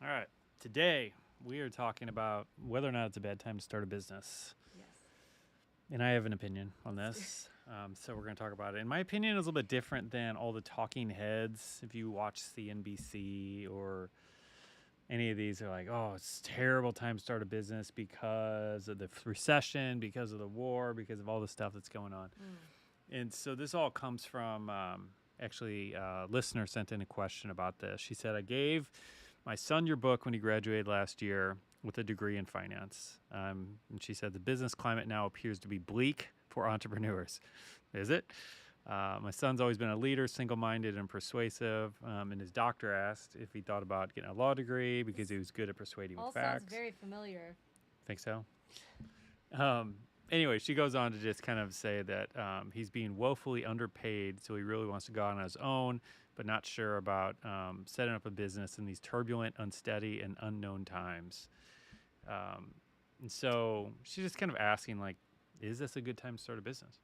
All right. Today we are talking about whether or not it's a bad time to start a business. Yes. And I have an opinion on Let's do this. So we're going to talk about it. And my opinion is a little bit different than all the talking heads. If you watch CNBC or any of these, are like, oh, it's a terrible time to start a business because of the recession, because of the war, because of all the stuff that's going on. And so this all comes from actually a listener sent in a question about this. She said, I gave my son your book when he graduated last year with a degree in finance. And she said, the business climate now appears to be bleak for entrepreneurs. Is it? My son's always been a leader, single-minded and persuasive. And his doctor asked if he thought about getting a law degree because he was good at persuading All with facts. sounds very familiar. Think so? Anyway, she goes on to just kind of say that he's being woefully underpaid, so he really wants to go out on his own, but not sure about setting up a business in these turbulent, unsteady, and unknown times. And so she's just kind of asking, like, is this a good time to start a business?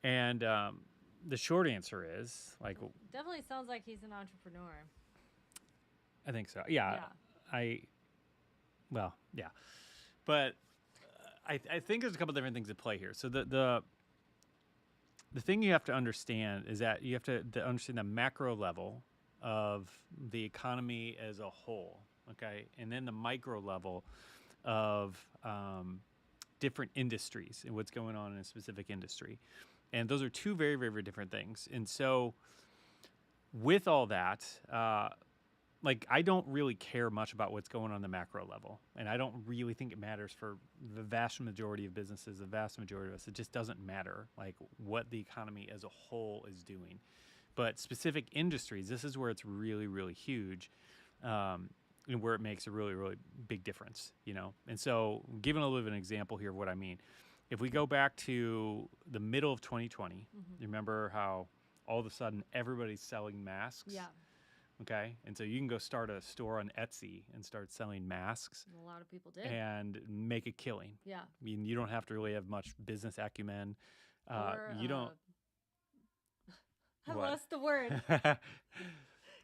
And the short answer is, like, Definitely sounds like he's an entrepreneur. I think so. Yeah. Yeah. But I think there's a couple different things at play here. So the thing you have to understand is that you have to understand the macro level of the economy as a whole, okay, and then the micro level of different industries and what's going on in a specific industry, and those are two very, very, very different things. And so, with all that, like, I don't really care much about what's going on the macro level. And I don't really think it matters for the vast majority of businesses, the vast majority of us. It just doesn't matter, like, what the economy as a whole is doing. But specific industries, this is where it's really, really huge, and where it makes a really, really big difference, you know? And so, giving a little bit of an example here of what I mean. If we go back to the middle of 2020, you remember how all of a sudden everybody's selling masks? Yeah. Okay. And so you can go start a store on Etsy and start selling masks A lot of people did. and make a killing. Yeah. I mean, you don't have to really have much business acumen. You don't. I What? lost the word.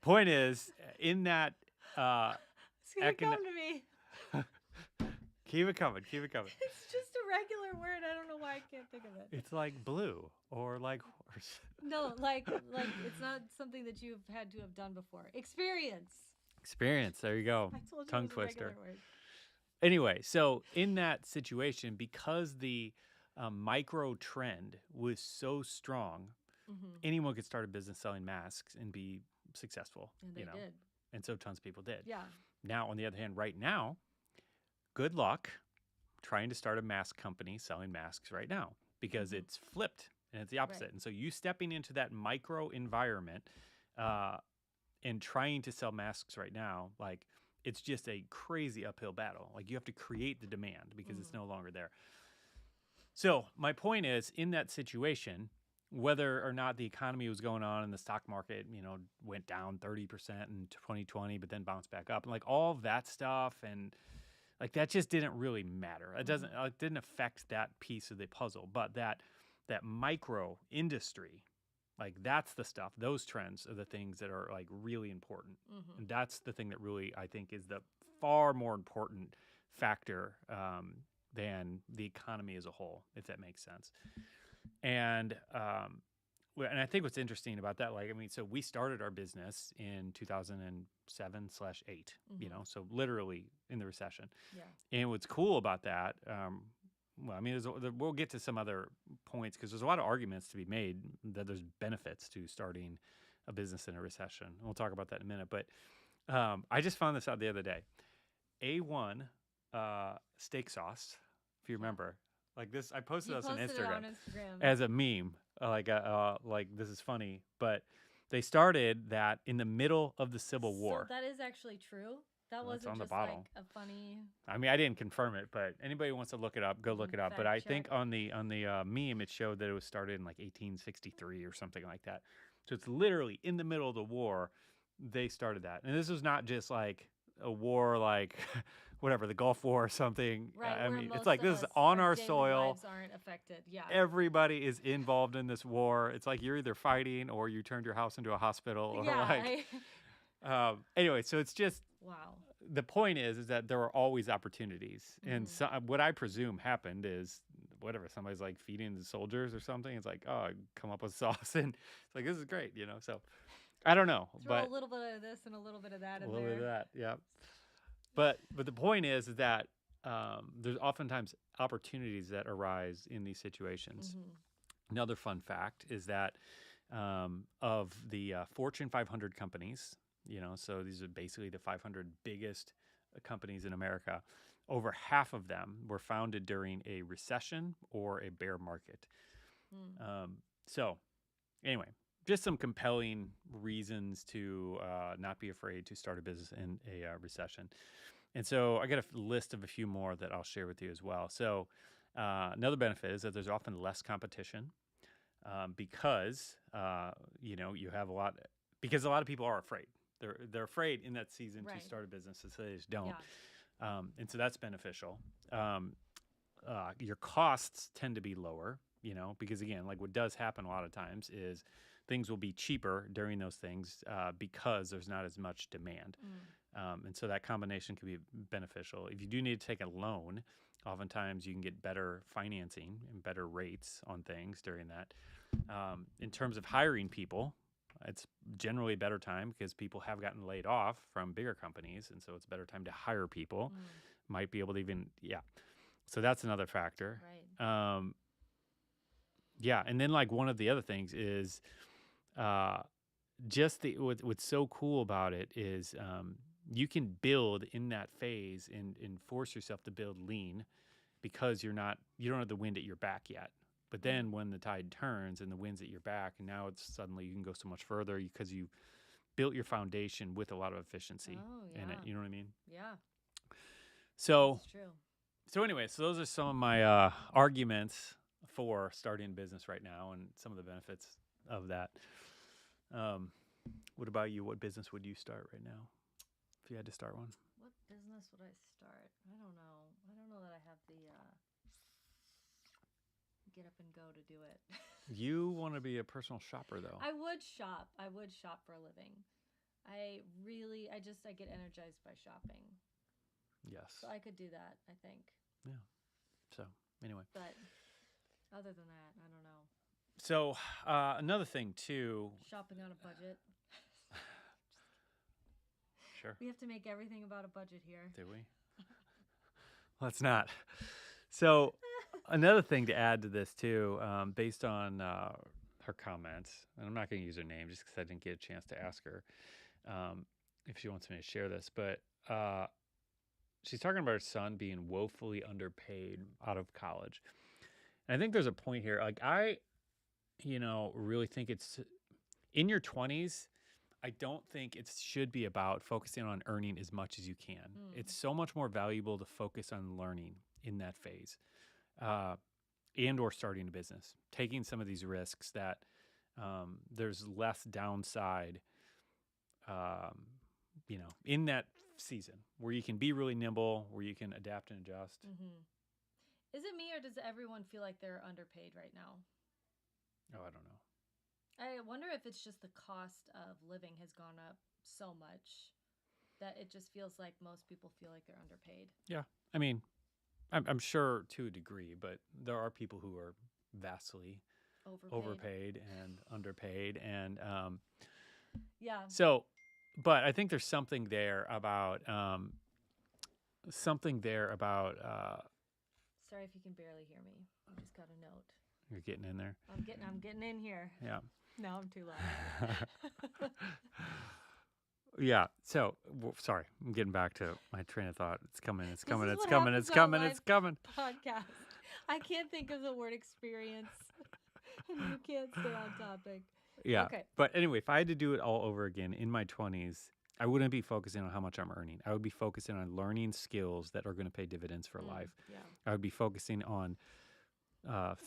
Point is, in that. It's going to come to me. Keep it coming. Keep it coming. It's just a regular word. I don't know why I can't think of it. It's like blue or like horse. No, like it's not something that you've had to have done before. Experience. Experience. There you go. I told you Tongue it was a twister. regular word. Anyway, so in that situation, because the micro trend was so strong, anyone could start a business selling masks and be successful. And they did. And so tons of people did. Yeah. Now, on the other hand, right now, good luck trying to start a mask company selling masks right now, because it's flipped and it's the opposite. Right. And so you stepping into that micro environment and trying to sell masks right now, like, it's just a crazy uphill battle. Like, you have to create the demand because it's no longer there. So my point is, in that situation, whether or not the economy was going on and the stock market, went down 30% in 2020, but then bounced back up, and like all of that stuff, and like that just didn't really matter. It didn't affect that piece of the puzzle, but that micro industry, like, that's the stuff. Those trends are the things that are like really important, and that's the thing that really, I think, is the far more important factor than the economy as a whole, if that makes sense. And I think what's interesting about that, like, I mean, so we started our business in 2007/8, so literally in the recession. Yeah. And what's cool about that, well, I mean, we'll get to some other points because there's a lot of arguments to be made that there's benefits to starting a business in a recession. We'll talk about that in a minute. But I just found this out the other day. A1 steak sauce, if you remember. Like this, I posted this on Instagram as a meme. Like, this is funny, but they started that in the middle of the Civil War. So that is actually true. That wasn't on the just bottle. like a funny. I mean, I didn't confirm it, but anybody who wants to look it up, go look it up. But I think on the meme, it showed that it was started in like 1863 or something like that. So it's literally in the middle of the war. They started that, and this was not just like a war, like whatever, the Gulf War or something. Right, I mean, it's like this is on our soil. Lives aren't affected. Yeah. Everybody is involved in this war. It's like you're either fighting or you turned your house into a hospital, or yeah, like. Anyway, so it's just wow. the point is that there are always opportunities. And Mhm. so, what I presume happened is whatever, somebody's like feeding the soldiers or something. It's like, oh, I come up with sauce and it's like, this is great, you know? So I don't know, Throw a but little bit of this and a little bit of that a in little bit of there. that. Yeah. But the point is that there's oftentimes opportunities that arise in these situations. Mhm. Another fun fact is that of the Fortune 500 companies, you know, so these are basically the 500 biggest companies in America, over half of them were founded during a recession or a bear market. Mm. So, anyway, just some compelling reasons to not be afraid to start a business in a recession. And so I got a list of a few more that I'll share with you as well. So another benefit is that there's often less competition because you know, you have a lot, because a lot of people are afraid. They're afraid in that season to Right. start a business, so they just don't. Yeah. And so that's beneficial. Your costs tend to be lower, you know, because again, like what does happen a lot of times is things will be cheaper during those things because there's not as much demand. And so that combination can be beneficial. If you do need to take a loan, oftentimes you can get better financing and better rates on things during that. In terms of hiring people, it's generally a better time because people have gotten laid off from bigger companies. And so it's a better time to hire people. Might be able to even, yeah. So that's another factor. Right. Yeah. And then, like, one of the other things is just what's so cool about it is you can build in that phase and force yourself to build lean because you don't have the wind at your back yet. But then when the tide turns and the wind's at your back, and now it's suddenly you can go so much further because you built your foundation with a lot of efficiency Oh, in it. yeah. You know what I mean? Yeah. So, It's true. so anyway, so those are some of my arguments for starting a business right now and some of the benefits of that. What about you? What business would you start right now if you had to start one? What business would I start? I don't know. I don't know that I have the get up and go to do it. You want to be a personal shopper, though. I would shop. I would shop for a living. I get energized by shopping. Yes. So I could do that, I think. Yeah. So anyway. But other than that, I don't know. So another thing too. Shopping on a budget. Sure. We have to make everything about a budget here. Do we? Let's not. So another thing to add to this too, based on her comments, and I'm not going to use her name just because I didn't get a chance to ask her if she wants me to share this, but she's talking about her son being woefully underpaid out of college. And I think there's a point here. Like really think it's in your 20s. I don't think it should be about focusing on earning as much as you can. It's so much more valuable to focus on learning in that phase, and or starting a business, taking some of these risks that there's less downside, in that season where you can be really nimble, where you can adapt and adjust. Is it me or does everyone feel like they're underpaid right now? Oh, I don't know. I wonder if it's just the cost of living has gone up so much that it just feels like most people feel like they're underpaid. Yeah. I mean, I'm sure to a degree, but there are people who are vastly overpaid and underpaid. And yeah. So, but I think there's something there about, sorry if you can barely hear me. I just got a note. You're getting in there. I'm getting in here. Yeah. No, I'm too loud. Yeah. So, sorry, I'm getting back to my train of thought. It's coming. Podcast. I can't think of the word experience. And you can't stay on topic. Yeah. Okay. But anyway, if I had to do it all over again in my 20s, I wouldn't be focusing on how much I'm earning. I would be focusing on learning skills that are going to pay dividends for life. Yeah. I would be focusing on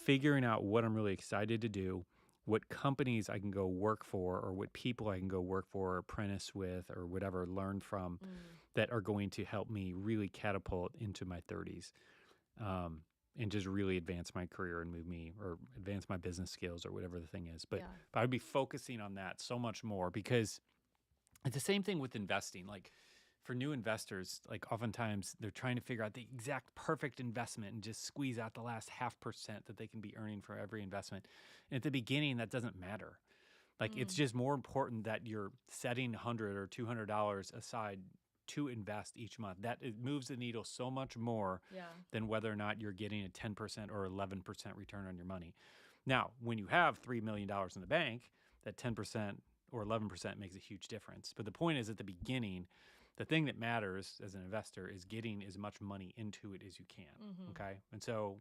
figuring out what I'm really excited to do, what companies I can go work for, or what people I can go work for, or apprentice with, or whatever, learn from, that are going to help me really catapult into my 30s, and just really advance my career and move me, or advance my business skills, or whatever the thing is. But I'd be focusing on that so much more, because it's the same thing with investing. Like, for new investors, like oftentimes they're trying to figure out the exact perfect investment and just squeeze out the last 0.5% that they can be earning for every investment. And at the beginning, that doesn't matter. Like it's just more important that you're setting $100 or $200 aside to invest each month. That it moves the needle so much more than whether or not you're getting a 10% or 11% return on your money. Now, when you have $3 million in the bank, that 10% or 11% makes a huge difference. But the point is, at the beginning, the thing that matters as an investor is getting as much money into it as you can. Okay. And so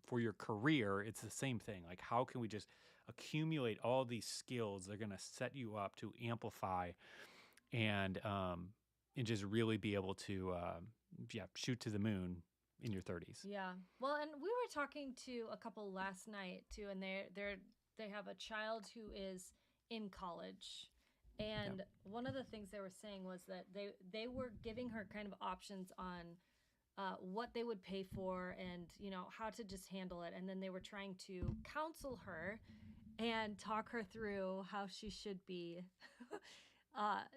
for your career, it's the same thing. Like, how can we just accumulate all these skills that are going to set you up to amplify and just really be able to shoot to the moon in your 30s. Yeah. Well, and we were talking to a couple last night too, and they have a child who is in college. And one of the things they were saying was that they were giving her kind of options on what they would pay for and, how to just handle it. And then they were trying to counsel her and talk her through how she should be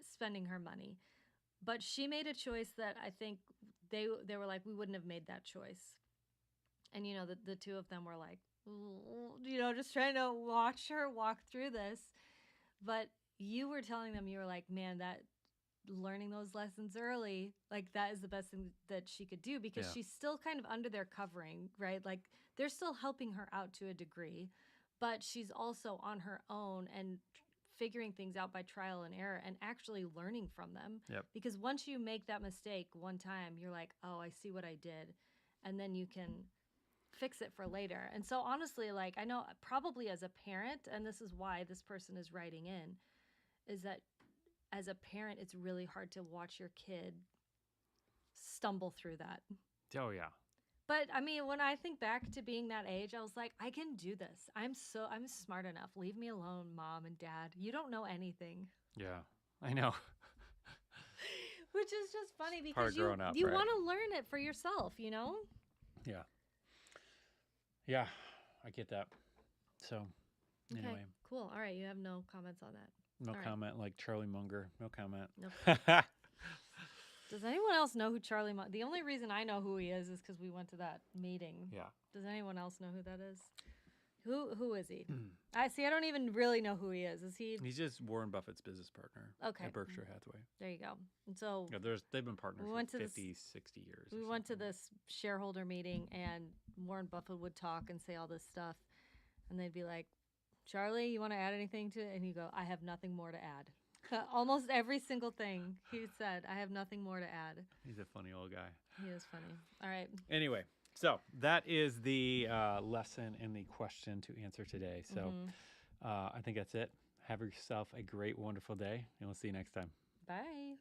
spending her money. But she made a choice that I think they were like, we wouldn't have made that choice. And, the two of them were like, just trying to watch her walk through this. But you were telling them, you were like, man, that learning those lessons early, like that is the best thing that she could do because she's still kind of under their covering, right? Like they're still helping her out to a degree, but she's also on her own and figuring things out by trial and error and actually learning from them. Because once you make that mistake one time, you're like, oh, I see what I did. And then you can fix it for later. And so honestly, like I know probably as a parent, and this is why this person is writing in, is that as a parent, it's really hard to watch your kid stumble through that. Oh, yeah. But I mean, when I think back to being that age, I was like, I can do this. I'm smart enough. Leave me alone, mom and dad. You don't know anything. Yeah, I know. Which is just funny because part of growing up, you right? want to learn it for yourself, Yeah. Yeah, I get that. So, okay, anyway. Cool. All right, you have no comments on that. No All comment, right. Like Charlie Munger. No comment. Nope. Does anyone else know who Charlie Munger? The only reason I know who he is because we went to that meeting. Yeah. Does anyone else know who that is? Who is he? I don't even really know who he is. Is he? He's just Warren Buffett's business partner. Okay. At Berkshire Hathaway. There you go. And so they've been partners for 50, 60 years. We went to this shareholder meeting, and Warren Buffett would talk and say all this stuff, and they'd be like, Charlie, you want to add anything to it? And you go, I have nothing more to add. Almost every single thing he said, I have nothing more to add. He's a funny old guy. He is funny. All right. Anyway, so that is the lesson and the question to answer today. So I think that's it. Have yourself a great, wonderful day, and we'll see you next time. Bye.